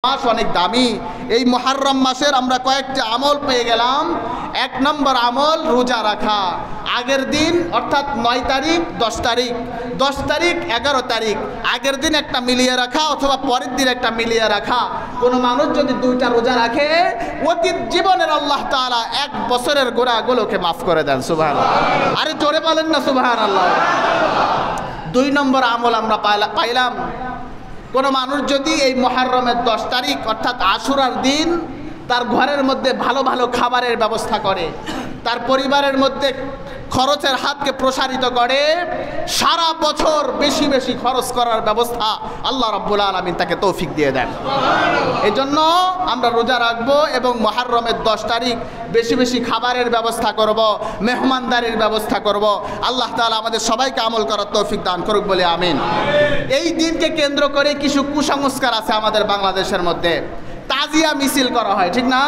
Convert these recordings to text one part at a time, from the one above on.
মাস অনেক দামি। এই মুহররম মাসের আমরা কয়েকটি আমল পেয়ে গেলাম। 1 নম্বর আমল রোজা রাখা। আগের দিন অর্থাৎ 9 তারিখ 10 তারিখ 10 তারিখ 11 তারিখ আগের দিন একটা মিলিয়ে রাখা অথবা পরের দিন একটা মিলিয়ে রাখা। কোনো মানুষ যদি 2টা রোজা রাখে অতীত জীবনের আল্লাহ তাআলা 1 বছরের গুনাহগুলোকে মাফ করে দেন। সুবহানাল্লাহ। আরে জোরে বলেন না সুবহানাল্লাহ। 2 নম্বর আমল আমরা পাইলাম, কোনো মানুষ যদি এই মুহররমের 10 তারিখ অর্থাৎ আশুরার দিন তার ঘরের মধ্যে ভালো ভালো খাবারের ব্যবস্থা করে, তার পরিবারের মধ্যে খরচের হাতকে প্রসারিত করে, সারা বছর বেশি বেশি খরচ করার ব্যবস্থা আল্লাহ রাব্বুল আলামিন তাকে তৌফিক দিয়ে দেন। এই জন্য আমরা রোজা রাখবো এবং মুহররমের 10 তারিখ বেশি বেশি খাবারের ব্যবস্থা করব, মেহমানদারির ব্যবস্থা করব। আল্লাহ তাআলা আমাদের সবাইকে আমল করার তৌফিক দান করুক বলে আমিন। এই দিনকে কেন্দ্র করে কিছু কুসংস্কার আছে আমাদের বাংলাদেশের মধ্যে। তাজিয়া মিছিল করা হয়, ঠিক না?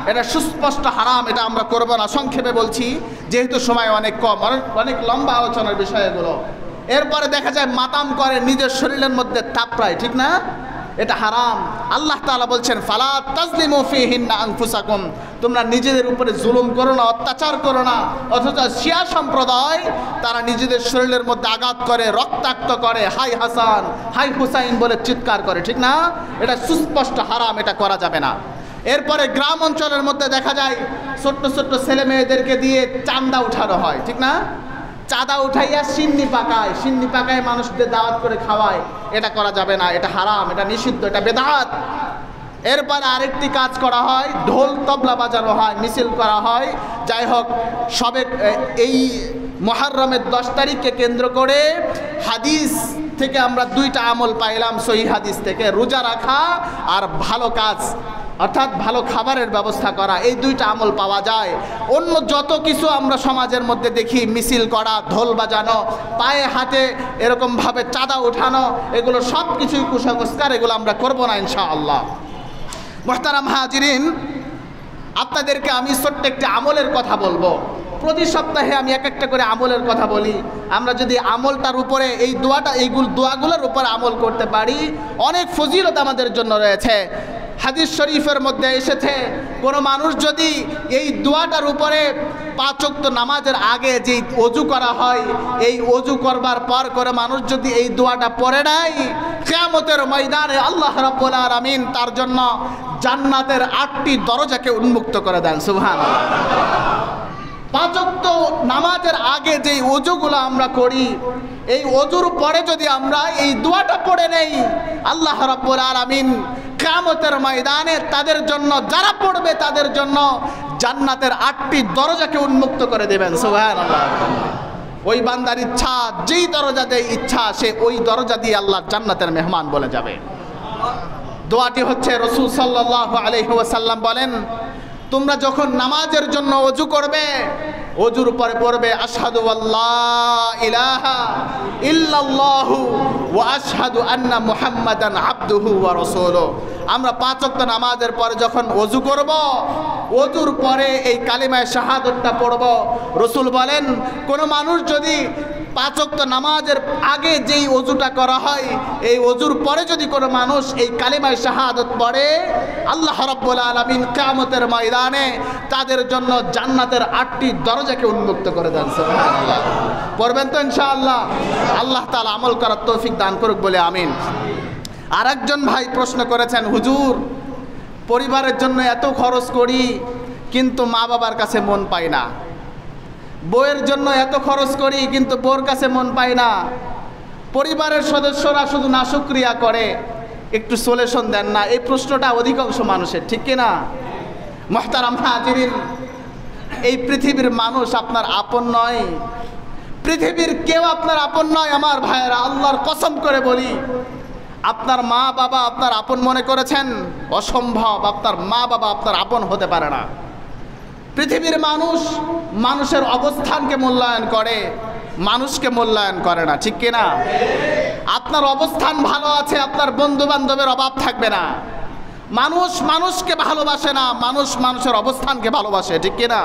এটা সুস্পষ্ট হারাম, এটা আমরা করব না। সংক্ষেপে বলছি যেহেতু সময় অনেক কম, অনেক লম্বা আলোচনার বিষয় এগুলো। এরপরে দেখা যায় মাতাম করে, নিজের শরীরের মধ্যে থাপড়ায়, ঠিক না? এটা হারাম। আল্লাহ তাআলা বলছেন ফালা তাজলিমু ফিহিন্না আনফুসাকুম, তোমরা নিজেদের উপরে জুলুম করো না, অত্যাচার করো না। অথচ শিয়া সম্প্রদায় তারা নিজেদের শরীরের মধ্যে আঘাত করে, রক্তাক্ত করে, হাই হাসান হাই হুসাইন বলে চিৎকার করে, ঠিক না? এটা সুস্পষ্ট হারাম, এটা করা যাবে না। এরপরে গ্রাম অঞ্চলের মধ্যে দেখা যায় ছোট্ট ছোট্ট ছেলে মেয়েদেরকে দিয়ে চাঁদা উঠানো হয়, ঠিক না? চাঁদা উঠাইয়া সিন্নি পাকায় মানুষদের দাওয়াত করে খাওয়ায়। এটা করা যাবে না, এটা হারাম, এটা নিষিদ্ধ, এটা বেদাত। এরপরে আরেকটি কাজ করা হয়, ঢোল তবলা বাজানো হয়, মিছিল করা হয়। যাই হোক, সবে এই মুহররমের 10 তারিখকে কেন্দ্র করে হাদিস থেকে আমরা 2টা আমল পাইলাম সহিহ হাদিস থেকে, রোজা রাখা আর ভালো কাজ অর্থাৎ ভালো খাবারের ব্যবস্থা করা। এই 2টা আমল পাওয়া যায়। অন্য যত কিছু আমরা সমাজের মধ্যে দেখি, মিছিল করা, ঢোল বাজানো, পায়ে হাতে এরকমভাবে চাঁদা উঠানো, এগুলো সব কিছুই কুসংস্কার, এগুলো আমরা করব না ইনশাআল্লাহ। মুহতারাম হাজিরিন, আপনাদেরকে আমি ছোট্ট একটি আমলের কথা বলবো। প্রতি সপ্তাহে আমি একটা করে আমলের কথা বলি। আমরা যদি আমলটার উপরে এইগুলো দোয়াগুলোর উপর আমল করতে পারি, অনেক ফজিলত আমাদের জন্য রয়েছে। হাদিস শরীফের মধ্যে এসেছে, কোনো মানুষ যদি এই দোয়াটার উপরে 5 ওয়াক্ত নামাজের আগে যেই ওযু করা হয়, এই ওযু করবার পর করে মানুষ যদি এই দোয়াটা পড়ে নেয়, কিয়ামতের ময়দানে আল্লাহ রাব্বুল আলামিন তার জন্য জান্নাতের 8টি দরজাকে উন্মুক্ত করে দেন। সুবহানাল্লাহ। 5 ওয়াক্ত নামাজের আগে যেই ওযুগুলো আমরা করি, এই ওযুর পরে যদি আমরা এই দোয়াটা পড়ে নেই, আল্লাহ রাব্বুল আলামিন কিয়ামতের ময়দানে তাদের জন্য, যারা পড়বে তাদের জন্য জান্নাতের 8টি দরজাকে উন্মুক্ত করে দেবেন। সুবহানাল্লাহ। ওই বান্দার ইচ্ছা, যেই দরজা দেয় ইচ্ছা, সে ওই দরজা দিয়ে আল্লাহ জান্নাতের মেহমান বলে যাবে। দোয়াটি হচ্ছে, রাসূল সাল্লাল্লাহু আলাইহি ওয়াসাল্লাম বলেন, তোমরা যখন নামাজের জন্য ওযু করবে, ওযুর পরে পড়বে আশহাদু আল্লা ইলাহা ইল্লাল্লাহু ওয়া আশহাদু আন্না মুহাম্মাদান আবদুহু ওয়া রাসূলুহু। আমরা 5 ওয়াক্ত নামাজের পরে যখন ওযু করব, ওযুর পরে এই কালিমায়ে শাহাদাতটা পড়ব। রাসূল বলেন, কোন মানুষ যদি 5 ওয়াক্ত নামাজের আগে যেই ওযুটা করা হয়, এই ওযুর পরে যদি কোনো মানুষ এই কালিমায়ে শাহাদাত পড়ে, আল্লাহ রাব্বুল আলামিন কিয়ামতের ময়দানে তাদের জন্য জান্নাতের 8টি দরজাকে উন্মুক্ত করে দেন। সুবহানাল্লাহ। পড়বেন তো ইনশাআল্লাহ? আল্লাহ তাআলা আমল করার তৌফিক দান করুক বলে আমিন। আরেকজন ভাই প্রশ্ন করেছেন, হুজুর, পরিবারের জন্য এত খরচ করি কিন্তু মা বাবার কাছে মন পাই না, বউয়ের জন্য এত খরচ করি কিন্তু বউর কাছে মন পাই না, পরিবারের সদস্যরা শুধু নাশুকরিয়া করে, একটু সলিউশন দেন না। এই প্রশ্নটা অধিকাংশ মানুষের, ঠিক কিনা? মুহতারাম হাজিরিন, এই পৃথিবীর মানুষ আপনার আপন নয়, পৃথিবীর কেউ আপনার আপন নয়। আমার ভাইয়েরা, আল্লাহর কসম করে বলি, আপনার মা বাবা আপনার আপন মনে করেছেন, অসম্ভব। আপনার মা বাবা আপনার আপন হতে পারে না। পৃথিবীর মানুষ মানুষের অবস্থানকে মূল্যায়ন করে, মানুষকে মূল্যায়ন করে না, ঠিক কিনা? আপনার অবস্থান ভালো আছে, আপনার বন্ধু বান্ধবের অভাব থাকবে না। মানুষ মানুষকে ভালোবাসে না, মানুষ মানুষের অবস্থানকে ভালোবাসে, ঠিক কিনা?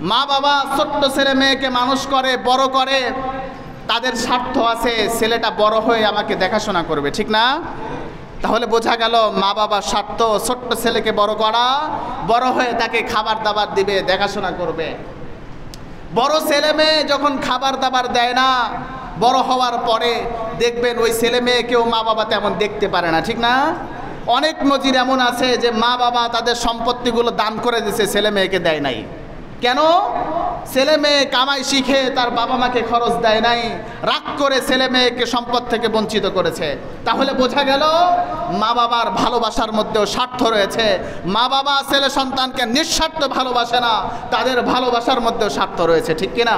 মা বাবা ছোট্ট ছেলে মেয়েকে মানুষ করে, বড় করে, তাদের স্বার্থ আছে, ছেলেটা বড় হয়ে আমাকে দেখাশোনা করবে, ঠিক না? তাহলে বোঝা গেল মা বাবার স্বার্থ, ছোট্ট ছেলেকে বড় করা, বড় হয়ে তাকে খাবার দাবার দিবে, দেখাশোনা করবে। বড় ছেলে মেয়ে যখন খাবার দাবার দেয় না, বড় হওয়ার পরে দেখবেন ওই ছেলে মেয়েকেও মা বাবা তেমন দেখতে পারে না, ঠিক না? অনেক নজির এমন আছে যে মা বাবা তাদের সম্পত্তিগুলো দান করে দিয়েছে, ছেলে মেয়েকে দেয় নাই। কেন? ছেলে মেয়ে কামাই শিখে তার বাবা মাকে খরচ দেয় নাই, রাগ করে ছেলে মেয়েকে সম্পদ থেকে বঞ্চিত করেছে। তাহলে বোঝা গেল মা বাবার ভালোবাসার মধ্যেও স্বার্থ রয়েছে। মা বাবা ছেলে সন্তানকে নিঃস্বার্থ ভালোবাসে না, তাদের ভালোবাসার মধ্যেও স্বার্থ রয়েছে, ঠিক কিনা?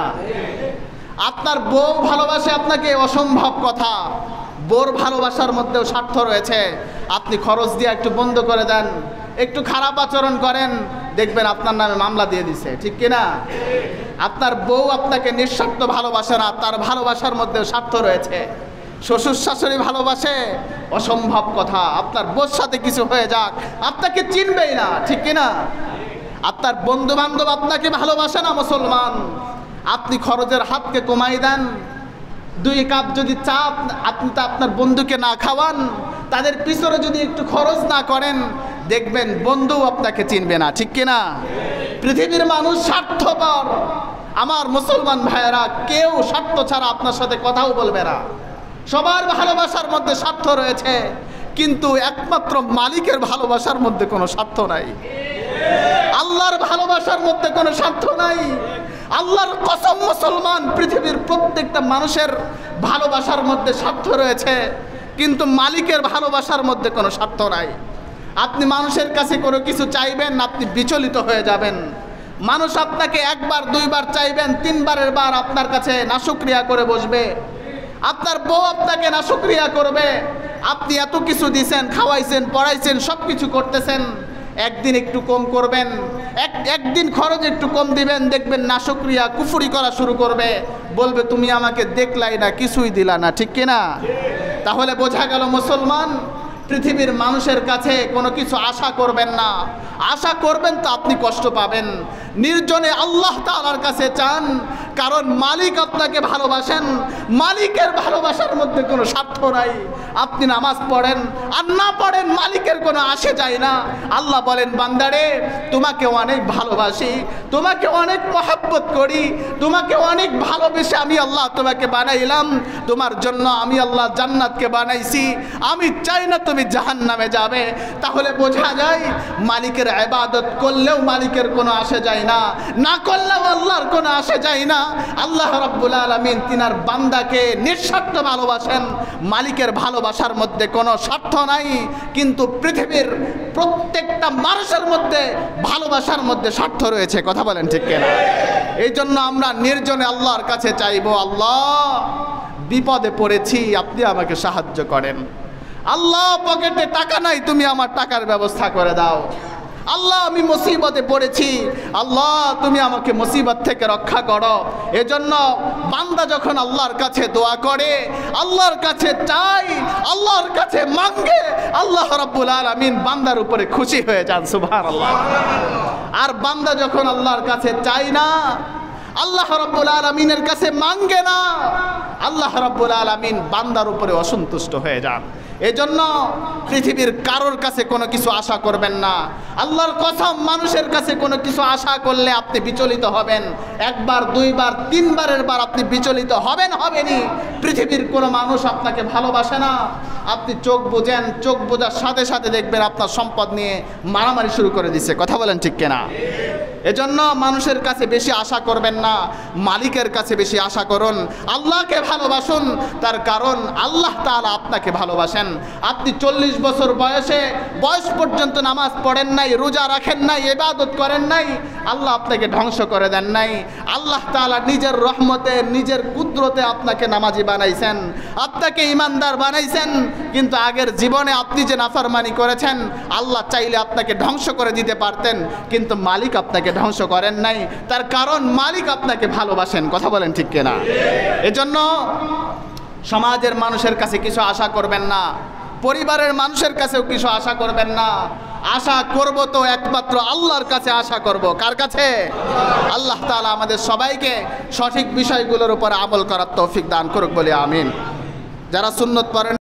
আপনার বউ ভালোবাসে আপনাকে, অসম্ভব কথা। বউর ভালোবাসার মধ্যেও স্বার্থ রয়েছে। আপনি খরচ দিয়ে একটু বন্ধ করে দেন, একটু খারাপ আচরণ করেন, দেখবেন আপনার নামে মামলা দিয়ে দিছে, ঠিক কিনা? আপনার বউ আপনাকে নিঃস্বার্থ ভালোবাসে না, তার ভালোবাসার মধ্যেও স্বার্থ রয়েছে। শ্বশুর শাশুড়ি ভালোবাসে, অসম্ভব কথা। আপনার বউর সাথে কিছু হয়ে যাক, আপনাকে চিনবেই না, ঠিক কিনা? আপনার বন্ধু বান্ধব আপনাকে ভালোবাসে না মুসলমান। আপনি খরচের হাতকে কমাই দেন, 2 কাপ যদি চা আপনি তা আপনার বন্ধুকে না খাওয়ান, তাদের পিছনে যদি একটু খরচ না করেন, দেখবেন বন্ধু আপনাকে চিনবে না, ঠিক কিনা? পৃথিবীর মানুষ স্বার্থপর। আমার মুসলমান ভাইয়েরা, কেউ স্বার্থ ছাড়া আপনার সাথে কথাও বলবে না। সবার ভালোবাসার মধ্যে স্বার্থ রয়েছে, কিন্তু একমাত্র মালিকের ভালোবাসার মধ্যে কোনো স্বার্থ নাই। আল্লাহর ভালোবাসার মধ্যে কোনো স্বার্থ নাই। আল্লাহর কসম মুসলমান, পৃথিবীর প্রত্যেকটা মানুষের ভালোবাসার মধ্যে স্বার্থ রয়েছে, কিন্তু মালিকের ভালোবাসার মধ্যে কোনো স্বার্থ নাই। আপনি মানুষের কাছে কোনো কিছু চাইবেন, আপনি বিচলিত হয়ে যাবেন। মানুষ আপনাকে 1 বার 2 বার চাইবেন, 3 বারের বার আপনার কাছে নাশুকরিয়া করে বসবে। আপনার বউ আপনাকে নাশুকরিয়া করবে। আপনি এত কিছু দিয়েছেন, খাওয়াইছেন, পড়াইছেন, সব কিছু করতেছেন, একদিন একটু কম করবেন, একদিন খরচ একটু কম দিবেন, দেখবেন নাশুকরিয়া কুফরি করা শুরু করবে, বলবে তুমি আমাকে দেখলাই না, কিছুই দিলা না, ঠিক কিনা? তাহলে বোঝা গেল মুসলমান, পৃথিবীর মানুষের কাছে কোনো কিছু আশা করবেন না। আশা করবেন তো আপনি কষ্ট পাবেন। নির্জনে আল্লাহ তাআলার কাছে চান, কারণ মালিক আপনাকে ভালোবাসেন। মালিকের ভালোবাসার মধ্যে কোনো স্বার্থ নাই। আপনি নামাজ পড়েন আর না পড়েন, মালিকের কোনো আসে যায় না। আল্লাহ বলেন, বান্দারে তোমাকে অনেক ভালোবাসি, তোমাকে অনেক মহব্বত করি, তোমাকে অনেক ভালোবেসে আমি আল্লাহ তোমাকে বানাইলাম। তোমার জন্য আমি আল্লাহ জান্নাতকে বানাইছি, আমি চাই না তুমি জাহান্নামে যাবে। তাহলে বোঝা যায় মালিকের ইবাদত করলেও মালিকের কোনো আসে যায় না, না করলেও আল্লাহর কোনো আসে যায় না। আল্লাহ রাব্বুল আলামিন তিনার বান্দাকে নিঃস্বার্থ ভালোবাসেন। মালিকের ভালোবাসার মধ্যে কোনো স্বার্থ নাই, কিন্তু পৃথিবীর প্রত্যেকটা মানুষের মধ্যে ভালোবাসার মধ্যে স্বার্থ রয়েছে। কথা বলেন ঠিক কিনা? এই জন্য আমরা নির্জনে আল্লাহর কাছে চাইবো, আল্লাহ বিপদে পড়েছি, আপনি আমাকে সাহায্য করেন। আল্লাহ পকেটে টাকা নাই, তুমি আমার টাকার ব্যবস্থা করে দাও। আল্লাহ আমি মুসিবতে পড়েছি, আল্লাহ তুমি আমাকে মুসিবত থেকে রক্ষা করো। এজন্য বান্দা যখন আল্লাহর কাছে দোয়া করে, আল্লাহর কাছে চাই, আল্লাহর কাছে মাঙ্গে, আল্লাহ রাব্বুল আলামিন বান্দার উপরে খুশি হয়ে যান। সুবহানাল্লাহ। আর বান্দা যখন আল্লাহর কাছে চাই না, আল্লাহ রাব্বুল আলামিনের কাছে মাঙ্গে না, আল্লাহ রাব্বুল আলামিন বান্দার উপরে অসন্তুষ্ট হয়ে যান। এজন্য পৃথিবীর কারোর কাছে কোনো কিছু আশা করবেন না। আল্লাহর কসম, মানুষের কাছে কোনো কিছু আশা করলে আপনি বিচলিত হবেন। 1 বার 2 বার 3 বারের বার আপনি বিচলিত হবেনই। পৃথিবীর কোনো মানুষ আপনাকে ভালোবাসে না। আপনি চোখ বুঝেন, চোখ বোঝার সাথে সাথে দেখবেন আপনার সম্পদ নিয়ে মারামারি শুরু করে দিচ্ছে। কথা বলেন ঠিক কিনা? এজন্য মানুষের কাছে বেশি আশা করবেন না, মালিকের কাছে বেশি আশা করুন। আল্লাহকে ভালোবাসুন, তার কারণ আল্লাহ তাআলা আপনাকে ভালোবাসেন। আপনি 40 বছর বয়স পর্যন্ত নামাজ পড়েন নাই, রোজা রাখেন নাই, ইবাদত করেন নাই, আল্লাহ আপনাকে ধ্বংস করে দেন নাই। আল্লাহ তাআলা নিজের রহমতে, নিজের কুদরতে আপনাকে নামাজি বানাইছেন, আপনাকে ঈমানদার বানাইছেন। কিন্তু আগের জীবনে আপনি যে নাফরমানি করেছেন, আল্লাহ চাইলে আপনাকে ধ্বংস করে দিতে পারতেন, কিন্তু মালিক আপনাকে ধ্বংস করেন নাই। তার কারণ মালিক আপনাকে ভালোবাসেন। কথা বলেন ঠিক কিনা? এজন্য সমাজের মানুষের কাছে কিছু আশা করবেন না, পরিবারের মানুষের কাছেও কিছু আশা করবেন না। আশা করব তো একমাত্র আল্লাহর কাছে আশা করব। কার কাছে? আল্লাহ তাআলা আমাদের সবাইকে সঠিক বিষয়গুলোর উপর আমল করার তৌফিক দান করুক বলে আমিন। যারা সুন্নত পড়েন